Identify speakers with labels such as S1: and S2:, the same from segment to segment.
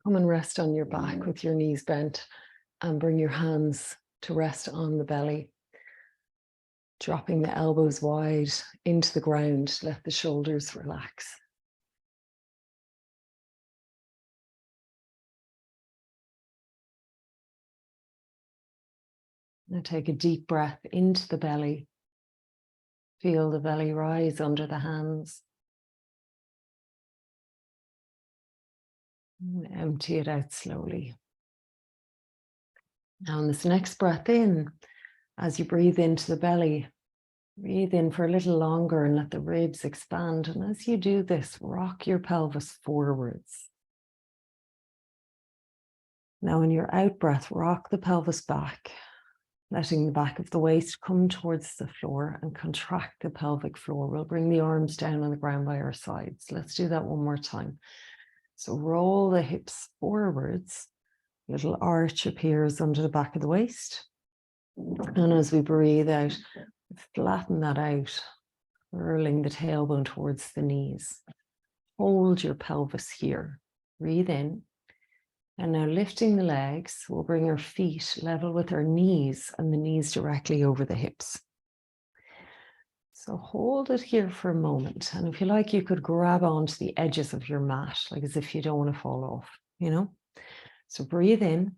S1: Come and rest on your back with your knees bent and bring your hands to rest on the belly. Dropping the elbows wide into the ground, let the shoulders relax. Now take a deep breath into the belly. Feel the belly rise under the hands. And empty it out slowly. Now on this next breath in, as you breathe into the belly, breathe in for a little longer and let the ribs expand. And as you do this, rock your pelvis forwards. Now in your out breath, rock the pelvis back, letting the back of the waist come towards the floor and contract the pelvic floor. We'll bring the arms down on the ground by our sides. Let's do that one more time. So roll the hips forwards. Little arch appears under the back of the waist. And as we breathe out, flatten that out, curling the tailbone towards the knees. Hold your pelvis here. Breathe in. And now lifting the legs, we'll bring our feet level with our knees and the knees directly over the hips. So hold it here for a moment. And if you like, you could grab onto the edges of your mat, like as if you don't want to fall off, you know? So breathe in.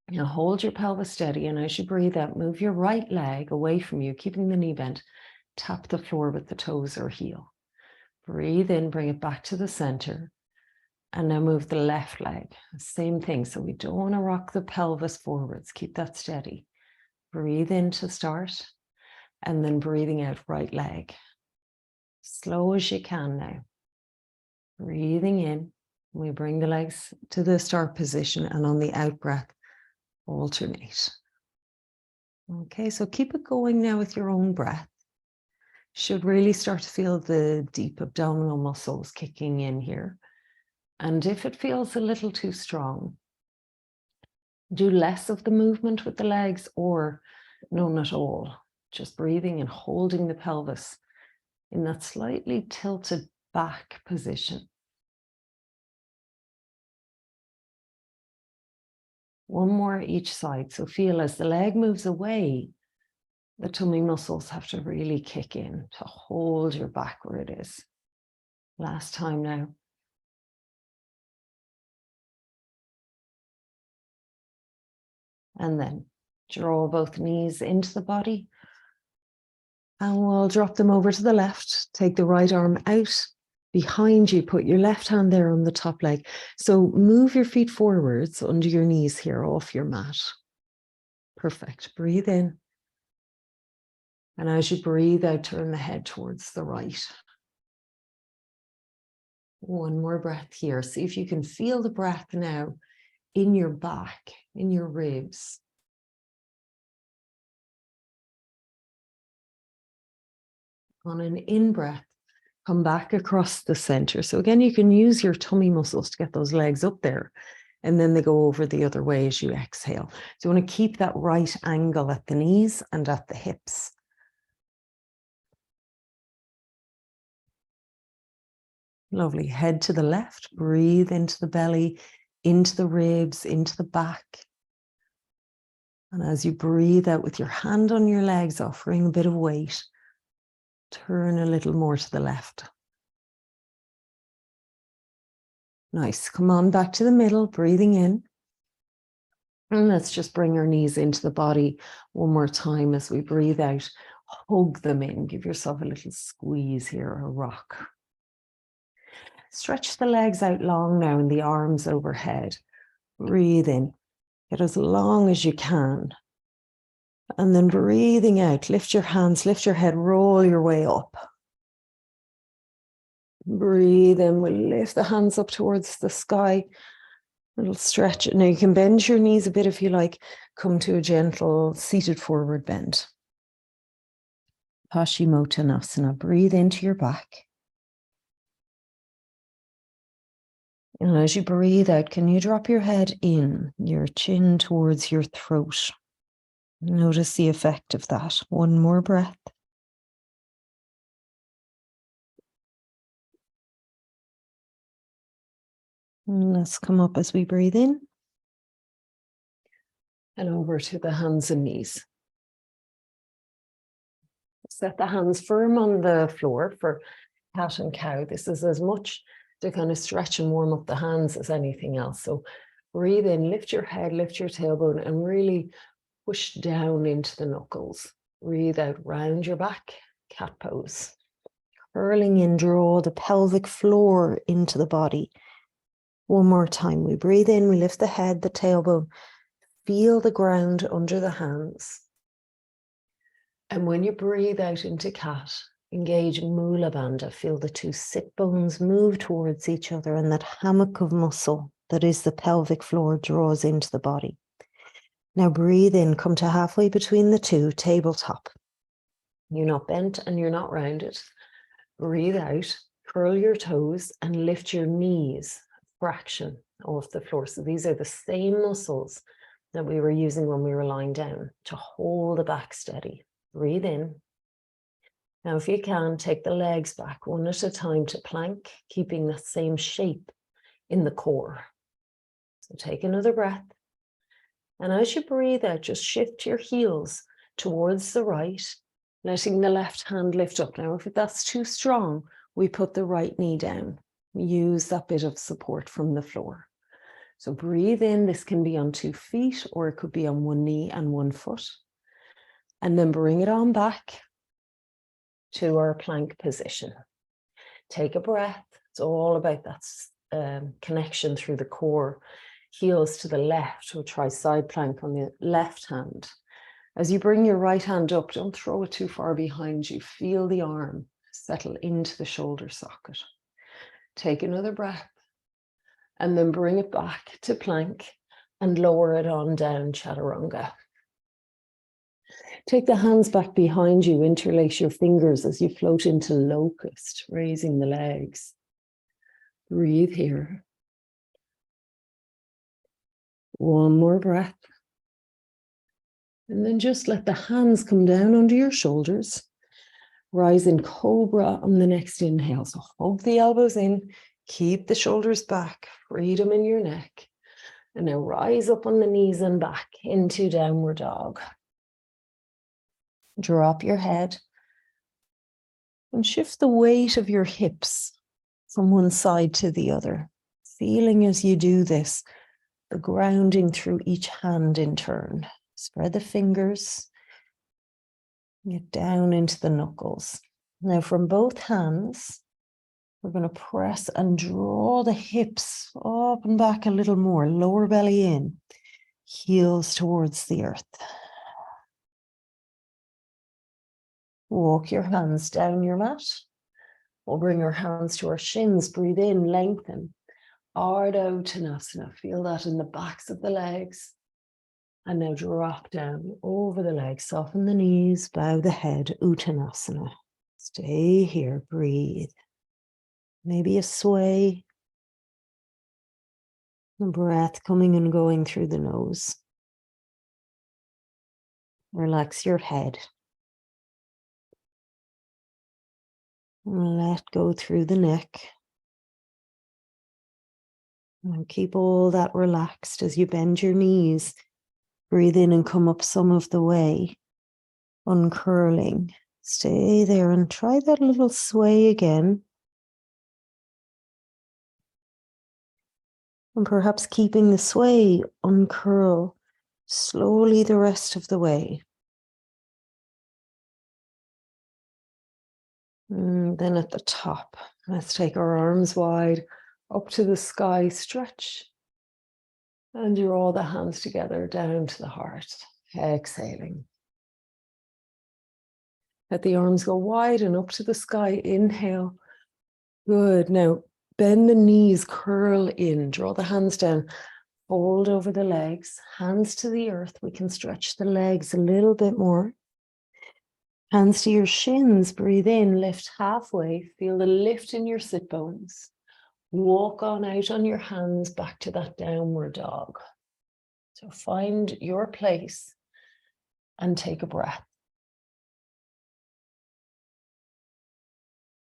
S1: Now hold your pelvis steady. And as you breathe out, move your right leg away from you, keeping the knee bent. Tap the floor with the toes or heel. Breathe in, bring it back to the center. And now move the left leg. Same thing. So we don't want to rock the pelvis forwards. Keep that steady. Breathe in to start. And then breathing out, right leg. Slow as you can now. Breathing in. We bring the legs to the start position. And on the out breath, alternate. Okay, so keep it going now with your own breath. Should really start to feel the deep abdominal muscles kicking in here. And if it feels a little too strong, do less of the movement with the legs or none at all. Just breathing and holding the pelvis in that slightly tilted back position. One more each side. So feel as the leg moves away, the tummy muscles have to really kick in to hold your back where it is. Last time now. And then draw both knees into the body. And we'll drop them over to the left. Take the right arm out behind you. Put your left hand there on the top leg. So move your feet forwards under your knees here off your mat. Perfect. Breathe in. And as you breathe out, turn the head towards the right. One more breath here. See if you can feel the breath now in your back, in your ribs. On an in-breath, come back across the center. So again, you can use your tummy muscles to get those legs up there. And then they go over the other way as you exhale. So you want to keep that right angle at the knees and at the hips. Lovely. Head to the left. Breathe into the belly, into the ribs, into the back. And as you breathe out with your hand on your legs, offering a bit of weight, turn a little more to the left. Nice. Come on back to the middle, breathing in. And let's just bring our knees into the body one more time as we breathe out. Hug them in. Give yourself a little squeeze here, a rock. Stretch the legs out long now and the arms overhead. Breathe in. Get as long as you can. And then breathing out. Lift your hands, lift your head, roll your way up. Breathe in. We'll lift the hands up towards the sky. Little stretch. Now you can bend your knees a bit if you like. Come to a gentle seated forward bend. Uttanasana. Breathe into your back. And as you breathe out, can you drop your head in, your chin towards your throat? Notice the effect of that. One more breath. And let's come up as we breathe in. And over to the hands and knees. Set the hands firm on the floor for cat and cow. This is as much to kind of stretch and warm up the hands as anything else. So breathe in, lift your head, lift your tailbone, and really push down into the knuckles. Breathe out, round your back, cat pose. Curling in, draw the pelvic floor into the body. One more time. We breathe in, we lift the head, the tailbone. Feel the ground under the hands. And when you breathe out into cat, engage Mula Bandha. Feel the two sit bones move towards each other, and that hammock of muscle that is the pelvic floor draws into the body. Now breathe in, come to halfway between the two, tabletop. You're not bent and you're not rounded. Breathe out, curl your toes and lift your knees a fraction off the floor. So these are the same muscles that we were using when we were lying down to hold the back steady. Breathe in. Now, if you can, take the legs back one at a time to plank, keeping that same shape in the core. So take another breath. And as you breathe out, just shift your heels towards the right, letting the left hand lift up. Now, if that's too strong, we put the right knee down. We use that bit of support from the floor. So breathe in. This can be on 2 feet, or it could be on 1 knee and 1 foot. And then bring it on back to our plank position. Take a breath. It's all about that connection through the core. Heels to the left. We'll try side plank on the left hand. As you bring your right hand up, don't throw it too far behind you. Feel the arm settle into the shoulder socket. Take another breath and then bring it back to plank and lower it on down, chaturanga. Take the hands back behind you, interlace your fingers as you float into locust, raising the legs. Breathe here. One more breath. And then just let the hands come down under your shoulders. Rise in cobra on the next inhale. So hug the elbows in, keep the shoulders back, freedom in your neck. And now rise up on the knees and back into downward dog. Drop your head and shift the weight of your hips from one side to the other. Feeling as you do this, the grounding through each hand in turn. Spread the fingers, get down into the knuckles. Now from both hands, we're going to press and draw the hips up and back a little more, lower belly in, heels towards the earth. Walk your hands down your mat. We'll bring our hands to our shins, breathe in, lengthen. Ardha Uttanasana, feel that in the backs of the legs. And now drop down over the legs, soften the knees, bow the head, Uttanasana. Stay here, breathe. Maybe a sway. The breath coming and going through the nose. Relax your head. And let go through the neck. And keep all that relaxed as you bend your knees. Breathe in and come up some of the way. Uncurling. Stay there and try that little sway again. And perhaps keeping the sway, uncurl slowly the rest of the way. And then at the top, let's take our arms wide up to the sky, stretch. And draw the hands together down to the heart, exhaling. Let the arms go wide and up to the sky, inhale. Good, now bend the knees, curl in, draw the hands down, fold over the legs, hands to the earth. We can stretch the legs a little bit more. Hands to your shins, breathe in, lift halfway, feel the lift in your sit bones. Walk on out on your hands back to that downward dog. So find your place and take a breath.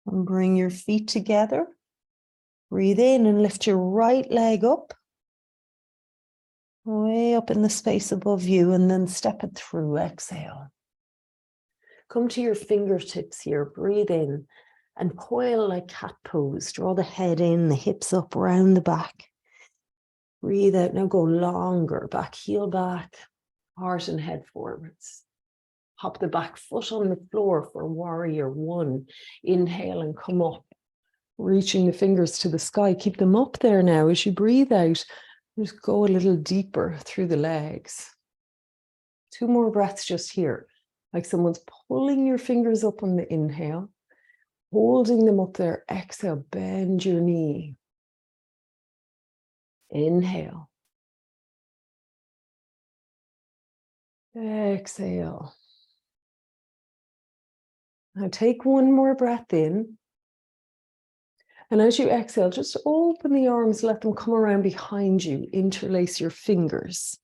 S1: And bring your feet together. Breathe in and lift your right leg up. Way up in the space above you, and then step it through. Exhale. Come to your fingertips here. Breathe in and coil like cat pose. Draw the head in, the hips up, round the back. Breathe out. Now go longer. Back heel back, heart and head forwards. Hop the back foot on the floor for warrior one. Inhale and come up. Reaching the fingers to the sky. Keep them up there now. As you breathe out, just go a little deeper through the legs. 2 more breaths just here. Like someone's pulling your fingers up on the inhale. Holding them up there. Exhale, bend your knee. Inhale. Exhale. Now take 1 more breath in. And as you exhale, just open the arms, let them come around behind you. Interlace your fingers.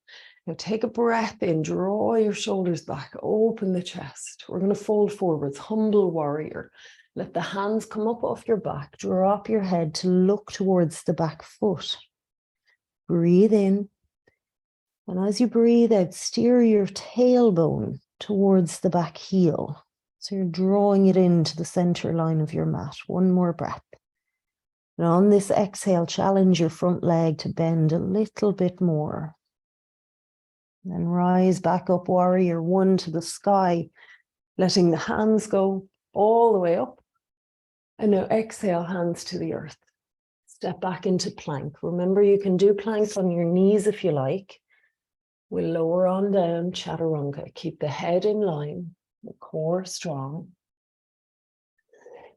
S1: Now take a breath in, draw your shoulders back, open the chest. We're going to fold forwards, humble warrior. Let the hands come up off your back. Drop your head to look towards the back foot. Breathe in. And as you breathe out, steer your tailbone towards the back heel. So you're drawing it into the center line of your mat. 1 more breath. And on this exhale, challenge your front leg to bend a little bit more. Then rise back up, warrior one, to the sky, letting the hands go all the way up. And now exhale, hands to the earth. Step back into plank. Remember, you can do planks on your knees if you like. We'll lower on down, chaturanga. Keep the head in line, the core strong.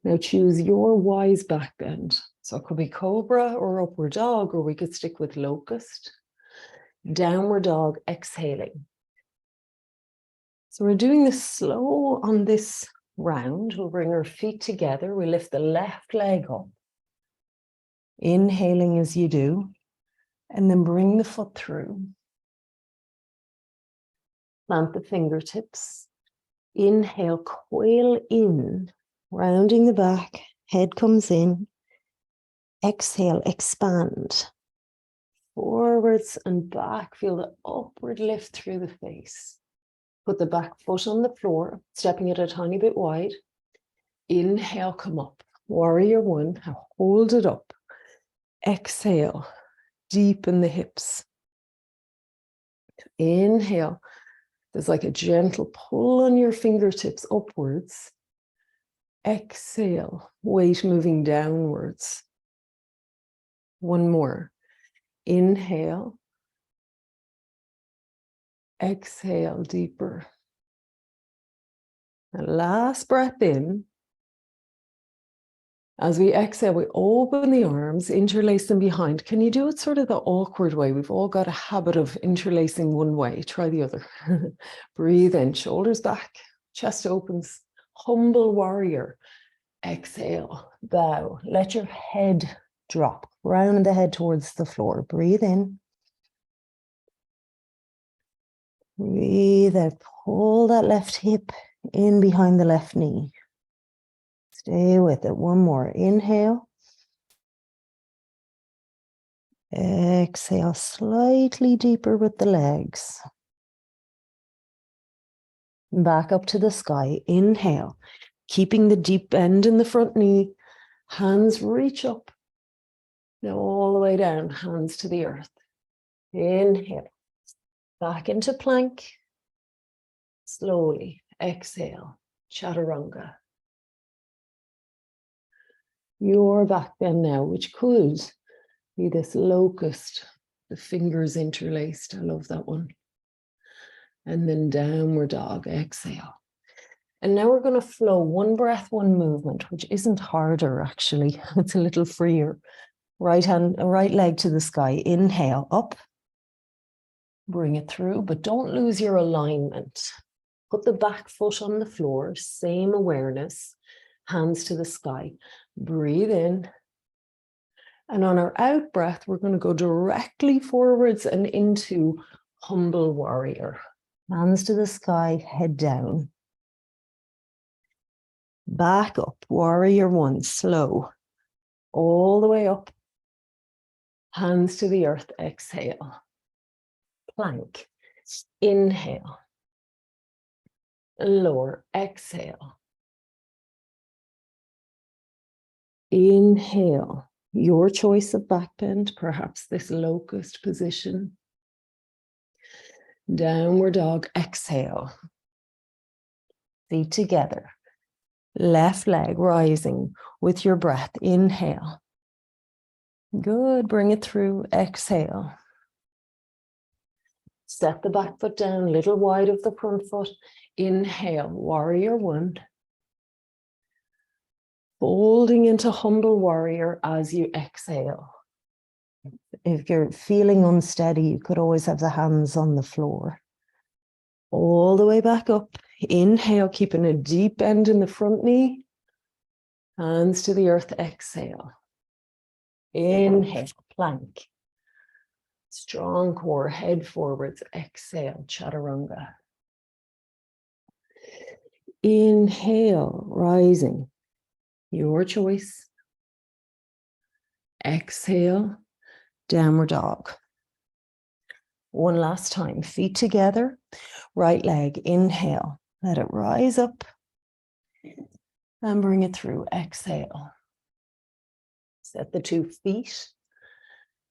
S1: Now choose your wise back bend. So it could be cobra or upward dog, or we could stick with locust. Downward dog, exhaling. So we're doing this slow on this round. We'll bring our feet together. We lift the left leg up. Inhaling as you do. And then bring the foot through. Plant the fingertips. Inhale, coil in, rounding the back. Head comes in. Exhale, expand. Forwards and back. Feel the upward lift through the face. Put the back foot on the floor, stepping it a tiny bit wide. Inhale, come up. Warrior one. Now hold it up. Exhale, deepen the hips. Inhale. There's like a gentle pull on your fingertips upwards. Exhale, weight moving downwards. 1 more. Inhale. Exhale, deeper. And last breath in. As we exhale, we open the arms, interlace them behind. Can you do it sort of the awkward way? We've all got a habit of interlacing one way. Try the other. Breathe in, shoulders back, chest opens. Humble warrior. Exhale, bow. Let your head drop. Round the head towards the floor. Breathe in. Breathe out. Pull that left hip in behind the left knee. Stay with it. 1 more. Inhale. Exhale, slightly deeper with the legs. Back up to the sky. Inhale. Keeping the deep bend in the front knee. Hands reach up. Now all the way down. Hands to the earth. Inhale. Back into plank. Slowly. Exhale. Chaturanga. Your back bend now, which could be this locust, the fingers interlaced. I love that one. And then downward dog, exhale. And now we're going to flow 1 breath, 1 movement, which isn't harder actually. It's a little freer. Right leg to the sky. Inhale, up. Bring it through, but don't lose your alignment. Put the back foot on the floor, same awareness. Hands to the sky. Breathe in. And on our out breath, we're going to go directly forwards and into humble warrior. Hands to the sky, head down. Back up, warrior one, slow. All the way up, Hands to the earth, exhale. Plank. Inhale. Lower, exhale. Inhale. Your choice of back bend, perhaps this locust position. Downward dog, exhale. Feet together. Left leg rising with your breath. Inhale. Good, bring it through, exhale. Step the back foot down, a little wide of the front foot. Inhale, warrior one. Folding into humble warrior as you exhale. If you're feeling unsteady, you could always have the hands on the floor. All the way back up. Inhale, keeping a deep bend in the front knee. Hands to the earth, exhale. Inhale, plank. Strong core, head forwards, exhale, chaturanga. Inhale, rising. Your choice. Exhale, downward dog. One last time, feet together, right leg, inhale. Let it rise up and bring it through, exhale. Set the 2 feet,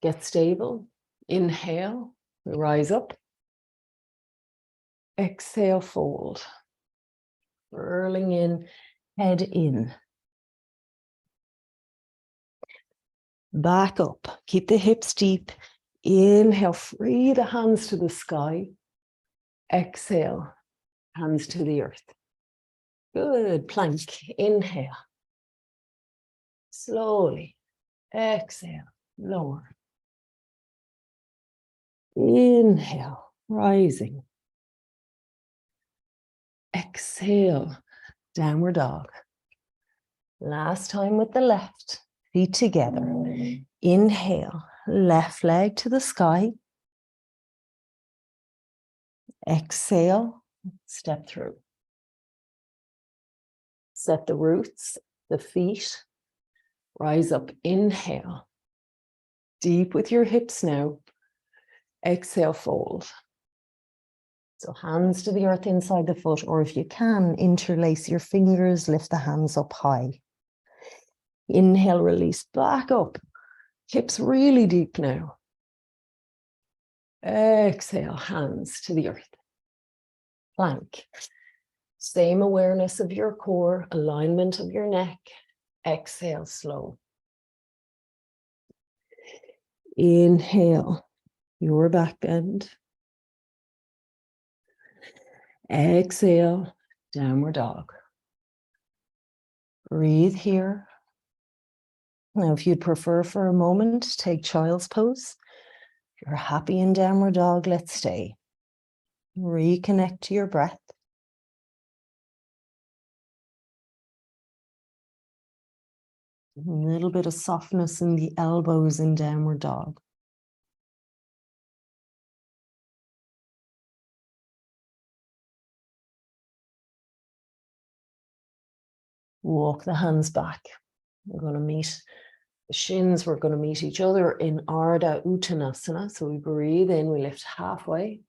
S1: get stable. Inhale, rise up. Exhale, fold. Curling in, head in. Back up, keep the hips deep. Inhale, free the hands to the sky. Exhale, hands to the earth. Good, plank, inhale. Slowly, exhale, lower. Inhale, rising. Exhale, downward dog. Last time with the left, feet together. Inhale, left leg to the sky. Exhale, step through. Set the roots, the feet. Rise up, inhale. Deep with your hips now. Exhale, fold. So hands to the earth inside the foot, or if you can, interlace your fingers, lift the hands up high. Inhale, release, back up. Hips really deep now. Exhale, hands to the earth. Plank. Same awareness of your core, alignment of your neck. Exhale, slow. Inhale, your back bend. Exhale, downward dog. Breathe here. Now, if you'd prefer for a moment, take child's pose. If you're happy in downward dog, let's stay. Reconnect to your breath. A little bit of softness in the elbows in downward dog. Walk the hands back. We're going to meet the shins. We're going to meet each other in Ardha Uttanasana. So we breathe in, we lift halfway.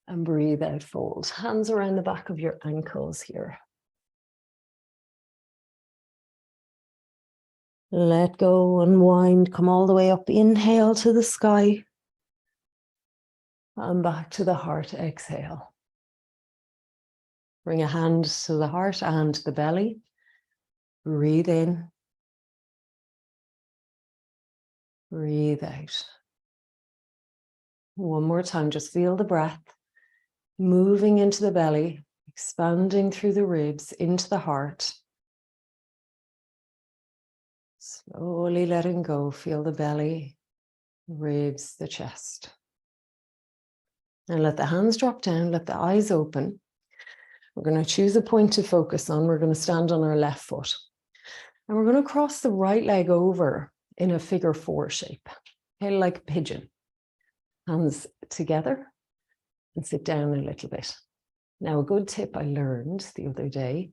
S1: And breathe out, fold. Hands around the back of your ankles here. Let go, unwind, come all the way up. Inhale to the sky. And back to the heart, exhale. Bring a hand to the heart and the belly. Breathe in. Breathe out. One more time, just feel the breath. Moving into the belly, expanding through the ribs, into the heart. Slowly letting go, feel the belly, ribs, the chest. And let the hands drop down, let the eyes open. We're going to choose a point to focus on. We're going to stand on our left foot. And we're going to cross the right leg over in a figure 4 shape, okay, like a pigeon. Hands together and sit down a little bit. Now, a good tip I learned the other day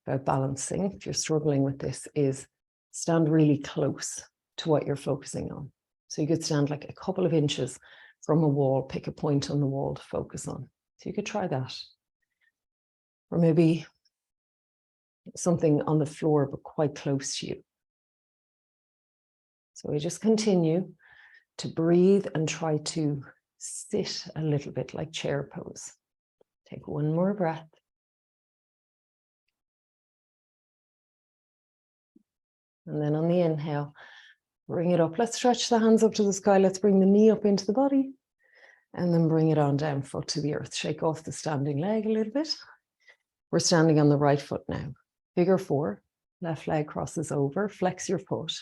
S1: about balancing, if you're struggling with this, is stand really close to what you're focusing on. So you could stand like a couple of inches from a wall, pick a point on the wall to focus on. So you could try that. Or maybe something on the floor, but quite close to you. So we just continue to breathe and try to sit a little bit like chair pose. Take one more breath. And then on the inhale, bring it up. Let's stretch the hands up to the sky. Let's bring the knee up into the body. And then bring it on down, foot to the earth. Shake off the standing leg a little bit. We're standing on the right foot now. Figure 4. Left leg crosses over. Flex your foot.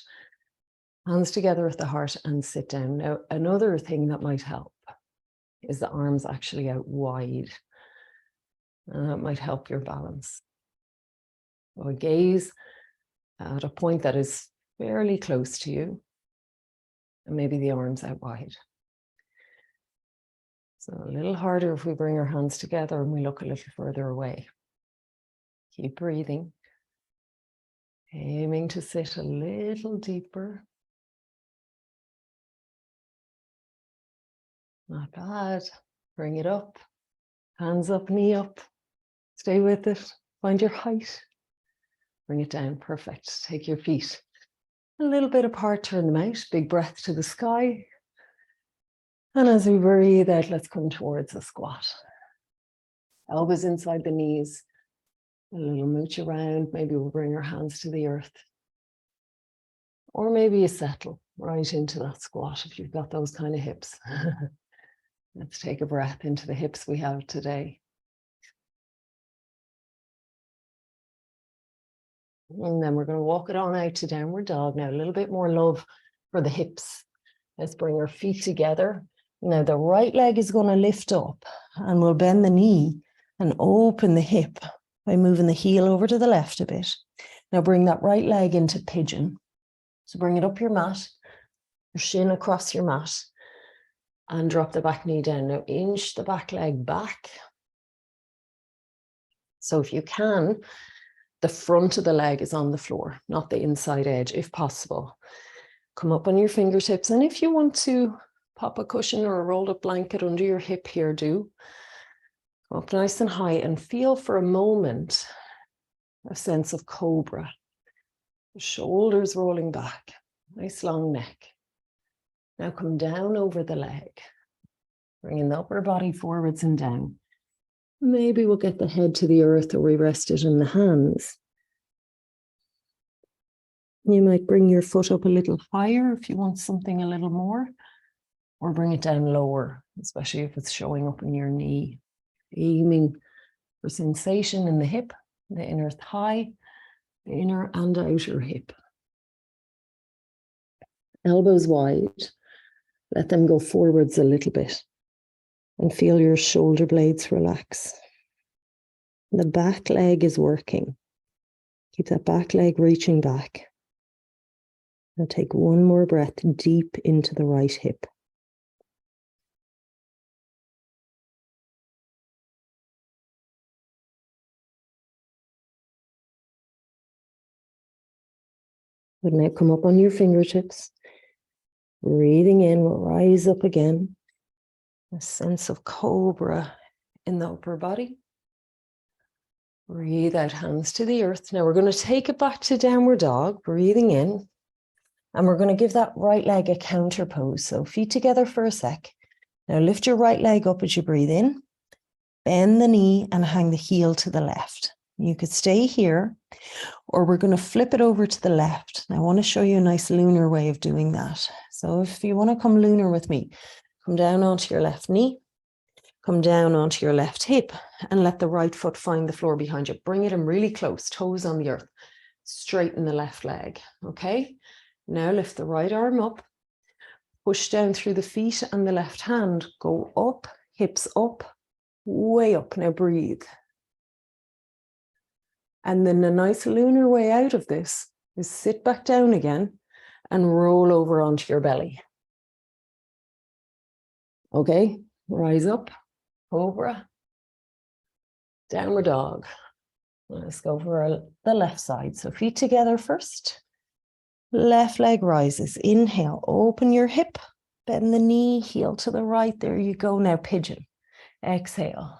S1: Hands together at the heart and sit down. Now, another thing that might help is the arms actually out wide. And that might help your balance. So gaze at a point that is fairly close to you. And maybe the arms out wide. So a little harder if we bring our hands together and we look a little further away. Keep breathing. Aiming to sit a little deeper. Not bad. Bring it up. Hands up, knee up. Stay with it. Find your height. Bring it down. Perfect. Take your feet a little bit apart, turn them out. Big breath to the sky. And as we breathe out, let's come towards a squat. Elbows inside the knees. A little mooch around. Maybe we'll bring our hands to the earth. Or maybe you settle right into that squat if you've got those kind of hips. Let's take a breath into the hips we have today. And then we're going to walk it on out to downward dog. Now, a little bit more love for the hips. Let's bring our feet together. Now, the right leg is going to lift up and we'll bend the knee and open the hip by moving the heel over to the left a bit. Now, bring that right leg into pigeon. So bring it up your mat, your shin across your mat, and drop the back knee down. Now, inch the back leg back. So if you can, the front of the leg is on the floor, not the inside edge, if possible. Come up on your fingertips. And if you want to pop a cushion or a rolled up blanket under your hip here, do. Come up nice and high and feel for a moment a sense of cobra. The shoulders rolling back, nice long neck. Now come down over the leg, bringing the upper body forwards and down. Maybe we'll get the head to the earth or we rest it in the hands. You might bring your foot up a little higher if you want something a little more, or bring it down lower, especially if it's showing up in your knee. Aiming for sensation in the hip, the inner thigh, the inner and outer hip. Elbows wide. Let them go forwards a little bit and feel your shoulder blades relax. The back leg is working. Keep that back leg reaching back. Now take one more breath deep into the right hip. But now come up on your fingertips. Breathing in, we'll rise up again. A sense of cobra in the upper body. Breathe out, hands to the earth. Now we're going to take it back to downward dog, breathing in. And we're going to give that right leg a counter pose. So feet together for a sec. Now lift your right leg up as you breathe in. Bend the knee and hang the heel to the left. You could stay here, or we're going to flip it over to the left. Now I want to show you a nice lunar way of doing that. So if you want to come lunar with me, come down onto your left knee, come down onto your left hip, and let the right foot find the floor behind you. Bring it in really close, toes on the earth. Straighten the left leg, okay? Now lift the right arm up, push down through the feet and the left hand. Go up, hips up, way up. Now breathe. And then a nice lunar way out of this is sit back down again and roll over onto your belly. Okay, rise up, cobra, downward dog. Let's go for the left side. So feet together first. Left leg rises. Inhale, open your hip, bend the knee, heel to the right. There you go. Now pigeon. Exhale.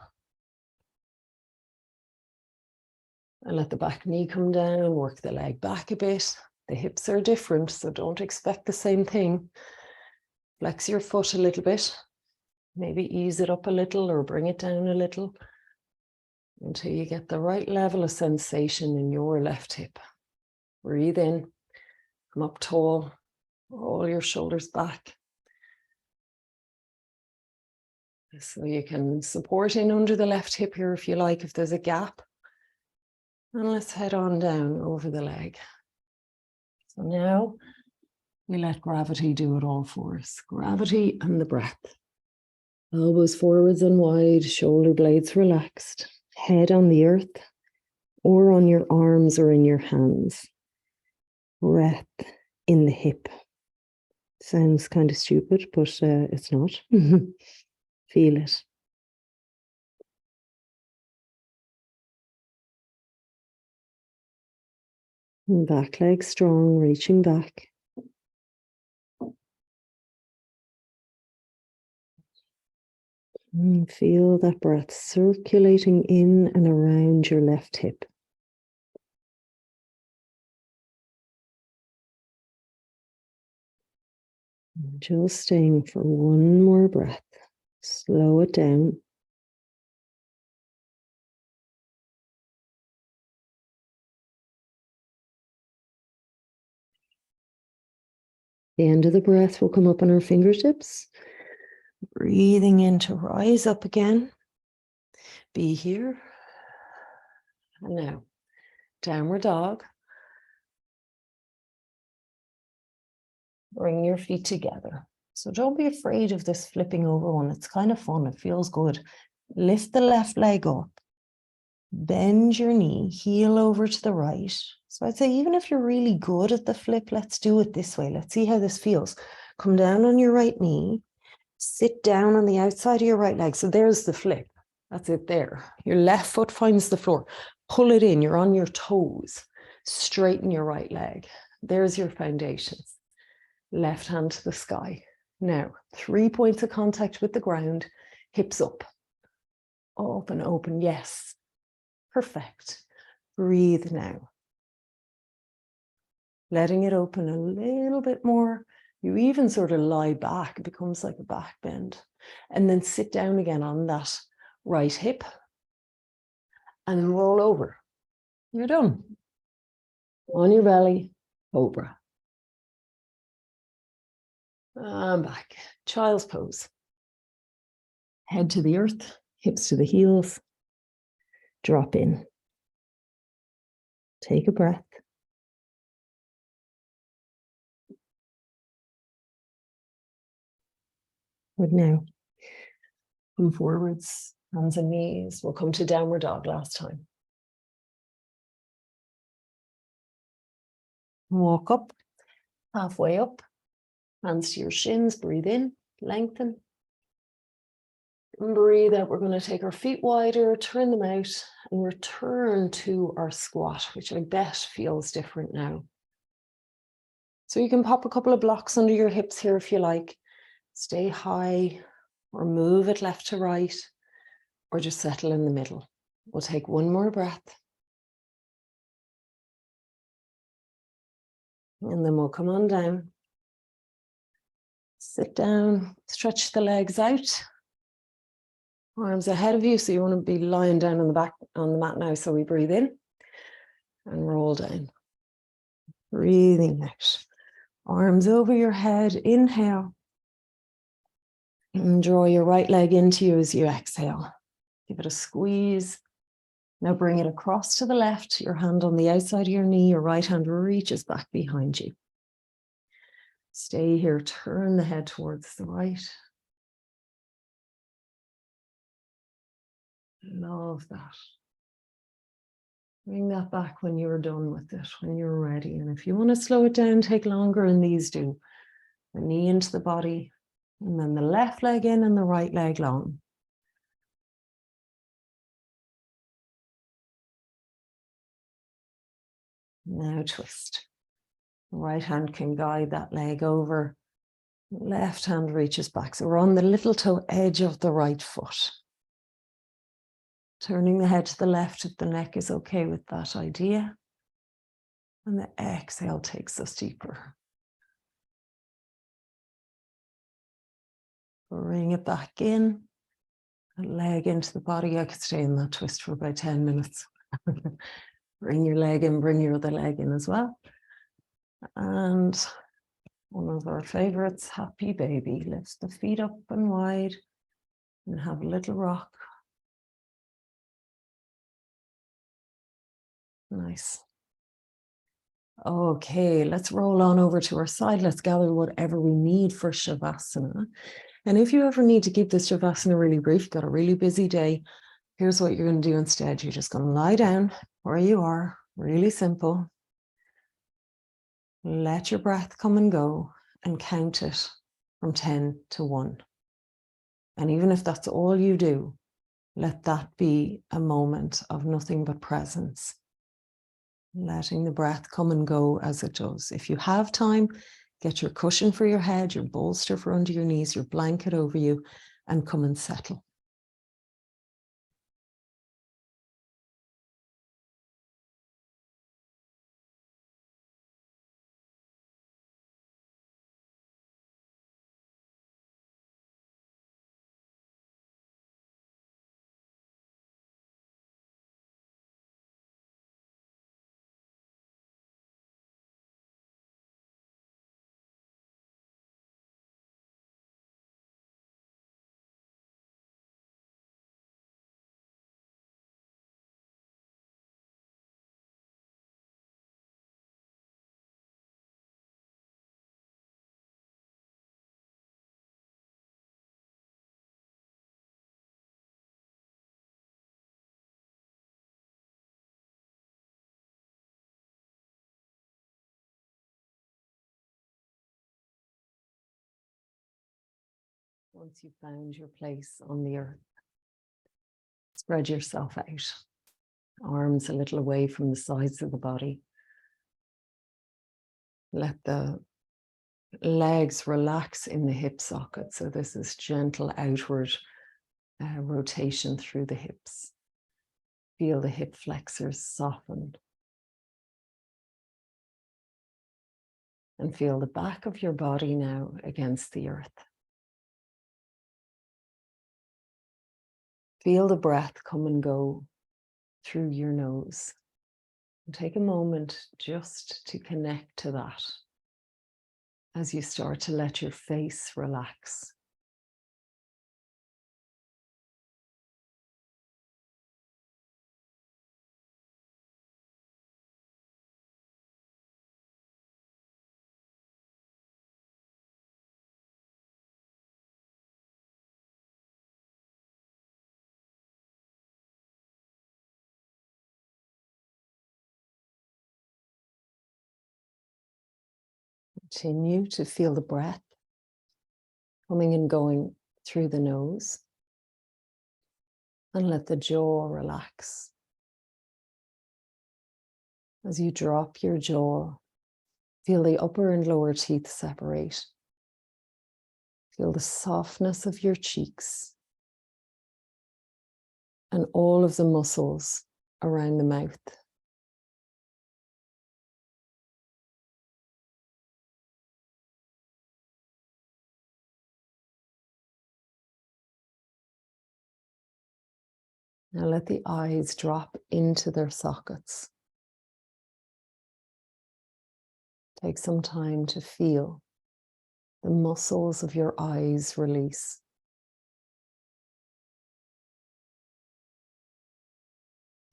S1: And let the back knee come down, work the leg back a bit. The hips are different, so don't expect the same thing. Flex your foot a little bit. Maybe ease it up a little or bring it down a little until you get the right level of sensation in your left hip. Breathe in, come up tall, roll your shoulders back. So you can support in under the left hip here if you like, if there's a gap. And let's head on down over the leg. So now we let gravity do it all for us. Gravity and the breath. Elbows forwards and wide, shoulder blades relaxed, head on the earth or on your arms or in your hands. Breath in the hip. Sounds kind of stupid, but it's not. Feel it. Back leg strong, reaching back. And feel that breath circulating in and around your left hip. Just staying for one more breath. Slow it down. The end of the breath will come up on our fingertips. Breathing in to rise up again. Be here. And now, downward dog. Bring your feet together. So don't be afraid of this flipping over one. It's kind of fun. It feels good. Lift the left leg up. Bend your knee, heel over to the right. So I'd say even if you're really good at the flip, let's do it this way. Let's see how this feels. Come down on your right knee. Sit down on the outside of your right leg. So there's the flip. That's it there. Your left foot finds the floor. Pull it in. You're on your toes. Straighten your right leg. There's your foundations. Left hand to the sky. Now, 3 points of contact with the ground. Hips up. Open, open. Yes. Perfect. Breathe now. Letting it open a little bit more. You even sort of lie back. It becomes like a back bend. And then sit down again on that right hip. And then roll over. You're done. On your belly, cobra. And back. Child's pose. Head to the earth, hips to the heels. Drop in. Take a breath. Good now. Come forwards, hands and knees. We'll come to downward dog last time. Walk up, halfway up. Hands to your shins, breathe in, lengthen. And breathe out. We're going to take our feet wider, turn them out, and return to our squat, which I bet feels different now. So you can pop a couple of blocks under your hips here if you like. Stay high, or move it left to right, or just settle in the middle. We'll take one more breath. And then we'll come on down. Sit down, stretch the legs out. Arms ahead of you, so you want to be lying down on the back on the mat now. So we breathe in and roll down. Breathing out. Arms over your head, inhale. And draw your right leg into you as you exhale. Give it a squeeze. Now bring it across to the left, your hand on the outside of your knee, your right hand reaches back behind you. Stay here, turn the head towards the right. Love that. Bring that back when you're done with it, when you're ready. And if you want to slow it down, take longer, and these do. The knee into the body, and then the left leg in and the right leg long. Now twist. Right hand can guide that leg over. Left hand reaches back. So we're on the little toe edge of the right foot. Turning the head to the left if the neck is okay with that idea. And the exhale takes us deeper. Bring it back in. A leg into the body. I could stay in that twist for about 10 minutes. Bring your leg in, bring your other leg in as well. And one of our favorites, happy baby. Lift the feet up and wide and have a little rock. Nice. Okay, let's roll on over to our side. Let's gather whatever we need for Savasana. And if you ever need to keep this Savasana really brief, got a really busy day, here's what you're going to do instead. You're just going to lie down where you are, really simple. Let your breath come and go and count it from 10 to 1. And even if that's all you do, let that be a moment of nothing but presence. Letting the breath come and go as it does. If you have time, get your cushion for your head, your bolster for under your knees, your blanket over you, and come and settle. Once you've found your place on the earth, spread yourself out. Arms a little away from the sides of the body. Let the legs relax in the hip socket. So this is gentle outward rotation through the hips. Feel the hip flexors soften. And feel the back of your body now against the earth. Feel the breath come and go through your nose. And take a moment just to connect to that as you start to let your face relax. Continue to feel the breath coming and going through the nose. And let the jaw relax. As you drop your jaw, feel the upper and lower teeth separate. Feel the softness of your cheeks and all of the muscles around the mouth. Now let the eyes drop into their sockets. Take some time to feel the muscles of your eyes release.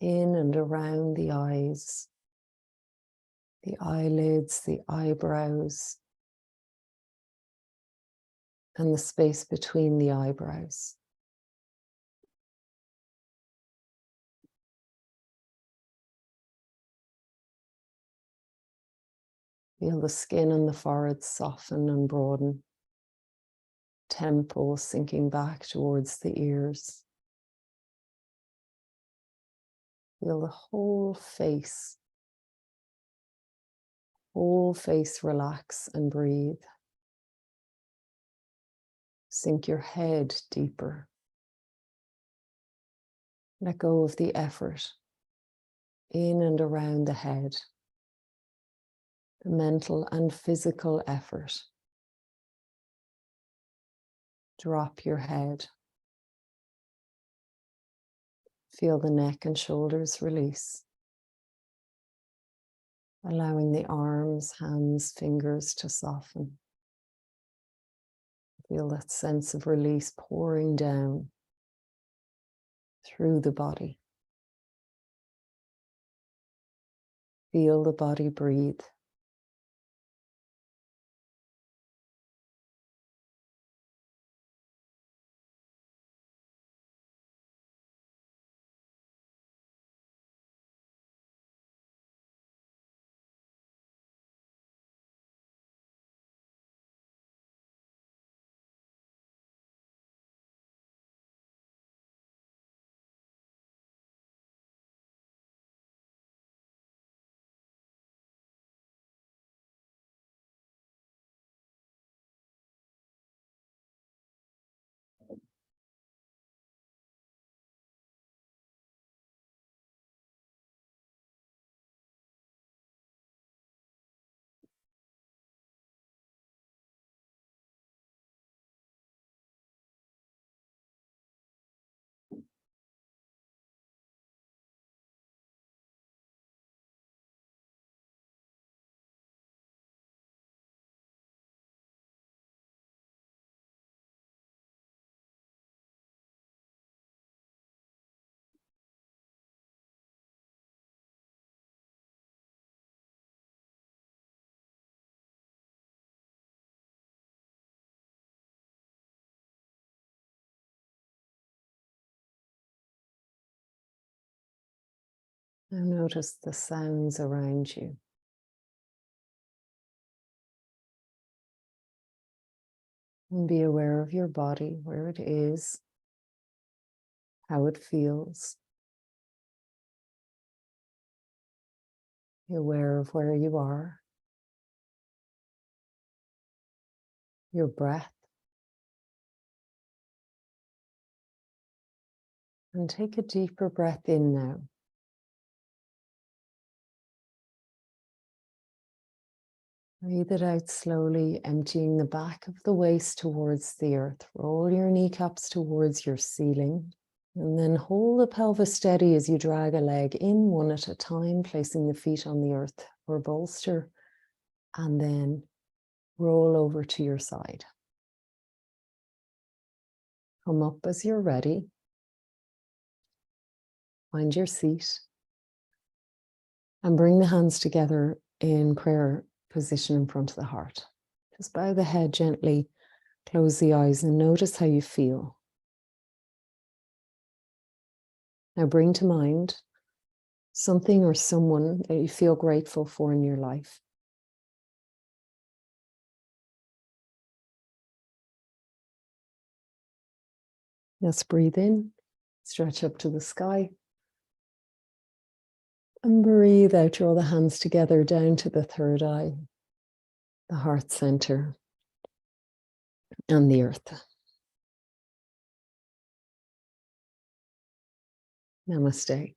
S1: In and around the eyes, the eyelids, the eyebrows, and the space between the eyebrows. Feel the skin and the forehead soften and broaden. Temples sinking back towards the ears. Feel the whole face Whole face relax and breathe. Sink your head deeper. Let go of the effort in and around the head, the mental and physical effort. Drop your head. Feel the neck and shoulders release, allowing the arms, hands, fingers to soften. Feel that sense of release pouring down through the body. Feel the body breathe. Now notice the sounds around you. And be aware of your body, where it is, how it feels. Be aware of where you are, your breath. And take a deeper breath in now. Breathe it out slowly, emptying the back of the waist towards the earth. Roll your kneecaps towards your ceiling. And then hold the pelvis steady as you drag a leg in one at a time, placing the feet on the earth or bolster. And then roll over to your side. Come up as you're ready. Find your seat. And bring the hands together in prayer position in front of the heart. Just bow the head gently, close the eyes, and notice how you feel. Now bring to mind something or someone that you feel grateful for in your life. Let's breathe in, stretch up to the sky. And breathe out, draw the hands together down to the third eye, the heart center, and the earth. Namaste.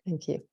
S1: Thank you.